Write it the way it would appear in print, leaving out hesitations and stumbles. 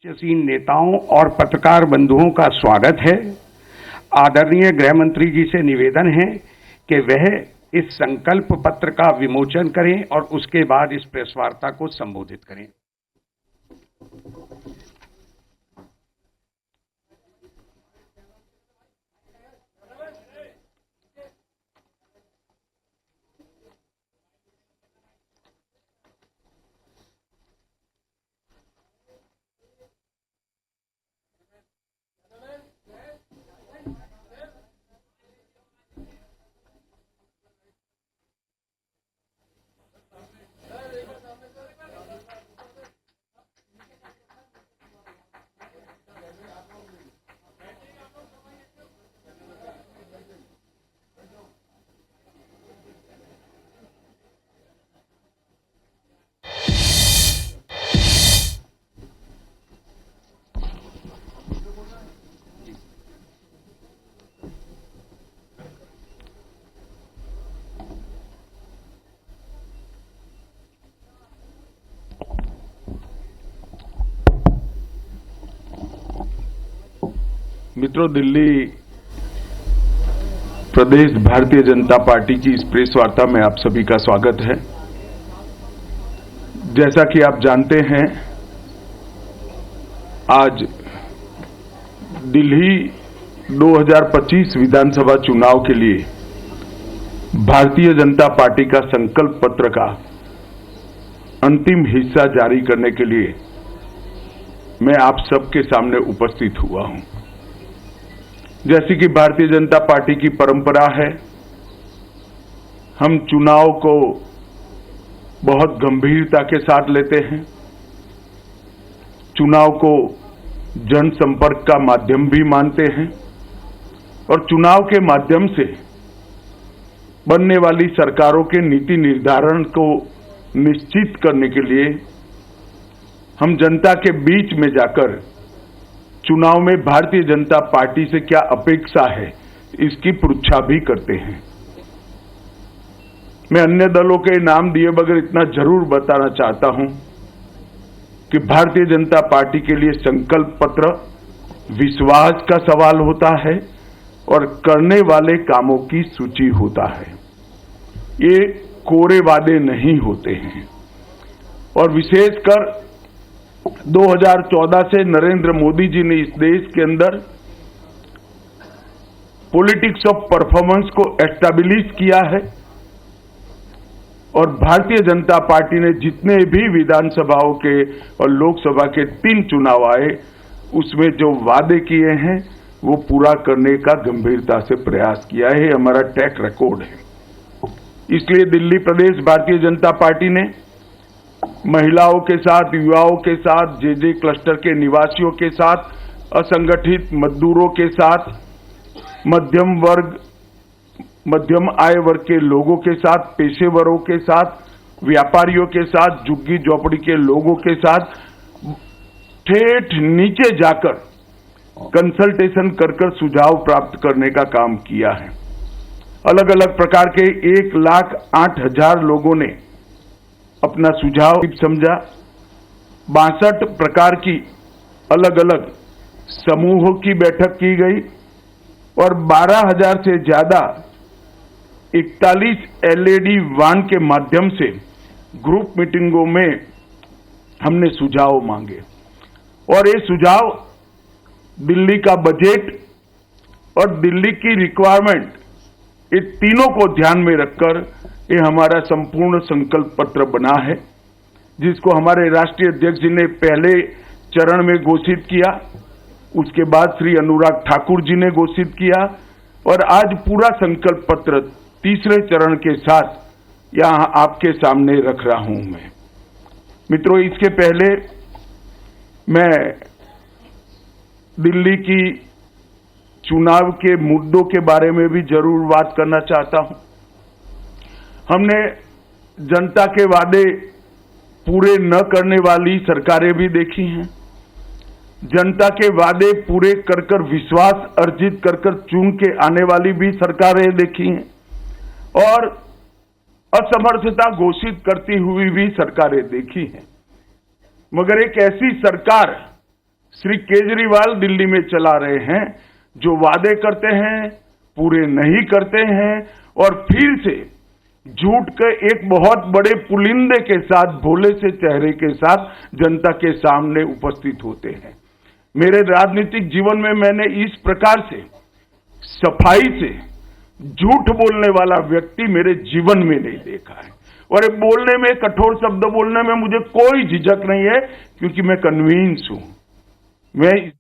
मंचसीन नेताओं और पत्रकार बंधुओं का स्वागत है। आदरणीय गृह मंत्री जी से निवेदन है कि वह इस संकल्प पत्र का विमोचन करें और उसके बाद इस प्रेस वार्ता को संबोधित करें। मित्रों, दिल्ली प्रदेश भारतीय जनता पार्टी की इस प्रेस वार्ता में आप सभी का स्वागत है। जैसा कि आप जानते हैं, आज दिल्ली 2025 विधानसभा चुनाव के लिए भारतीय जनता पार्टी का संकल्प पत्र का अंतिम हिस्सा जारी करने के लिए मैं आप सबके सामने उपस्थित हुआ हूं। जैसी कि भारतीय जनता पार्टी की परंपरा है, हम चुनाव को बहुत गंभीरता के साथ लेते हैं। चुनाव को जनसंपर्क का माध्यम भी मानते हैं और चुनाव के माध्यम से बनने वाली सरकारों के नीति निर्धारण को निश्चित करने के लिए हम जनता के बीच में जाकर चुनाव में भारतीय जनता पार्टी से क्या अपेक्षा है, इसकी परीक्षा भी करते हैं। मैं अन्य दलों के नाम दिए बगैर इतना जरूर बताना चाहता हूं कि भारतीय जनता पार्टी के लिए संकल्प पत्र विश्वास का सवाल होता है और करने वाले कामों की सूची होता है। ये कोरे वादे नहीं होते हैं। और विशेषकर 2014 से नरेंद्र मोदी जी ने इस देश के अंदर पॉलिटिक्स ऑफ परफॉर्मेंस को एस्टैब्लिश किया है और भारतीय जनता पार्टी ने जितने भी विधानसभाओं के और लोकसभा के 3 चुनाव आए, उसमें जो वादे किए हैं वो पूरा करने का गंभीरता से प्रयास किया है। हमारा ट्रैक रिकॉर्ड है। इसलिए दिल्ली प्रदेश भारतीय जनता पार्टी ने महिलाओं के साथ, युवाओं के साथ, जे क्लस्टर के निवासियों के साथ, असंगठित मजदूरों के साथ, मध्यम आय वर्ग के लोगों के साथ, पेशेवरों के साथ, व्यापारियों के साथ, झुग्गी झोपड़ी के लोगों के साथ ठेठ नीचे जाकर कंसल्टेशन कर सुझाव प्राप्त करने का काम किया है। अलग अलग प्रकार के 1,08,000 लोगों ने अपना सुझाव समझा। 62 प्रकार की अलग अलग समूहों की बैठक की गई और 12,000 से ज्यादा 41 LED वान के माध्यम से ग्रुप मीटिंगों में हमने सुझाव मांगे और ये सुझाव दिल्ली का बजट और दिल्ली की रिक्वायरमेंट, ये तीनों को ध्यान में रखकर ये हमारा संपूर्ण संकल्प पत्र बना है, जिसको हमारे राष्ट्रीय अध्यक्ष जी ने पहले चरण में घोषित किया, उसके बाद श्री अनुराग ठाकुर जी ने घोषित किया और आज पूरा संकल्प पत्र तीसरे चरण के साथ यहां आपके सामने रख रहा हूं मैं। मित्रों, इसके पहले मैं दिल्ली की चुनाव के मुद्दों के बारे में भी जरूर बात करना चाहता हूं। हमने जनता के वादे पूरे न करने वाली सरकारें भी देखी हैं। जनता के वादे पूरे कर विश्वास अर्जित कर चुन के आने वाली भी सरकारें देखी हैं और असमर्थता घोषित करती हुई भी सरकारें देखी हैं। मगर एक ऐसी सरकार श्री केजरीवाल दिल्ली में चला रहे हैं, जो वादे करते हैं पूरे नहीं करते हैं और फिर से झूठ के एक बहुत बड़े पुलिंदे के साथ, भोले से चेहरे के साथ जनता के सामने उपस्थित होते हैं। मेरे राजनीतिक जीवन में मैंने इस प्रकार से सफाई से झूठ बोलने वाला व्यक्ति मेरे जीवन में नहीं देखा है। और बोलने में, कठोर शब्द बोलने में मुझे कोई झिझक नहीं है, क्योंकि मैं कन्विंस हूं। मैं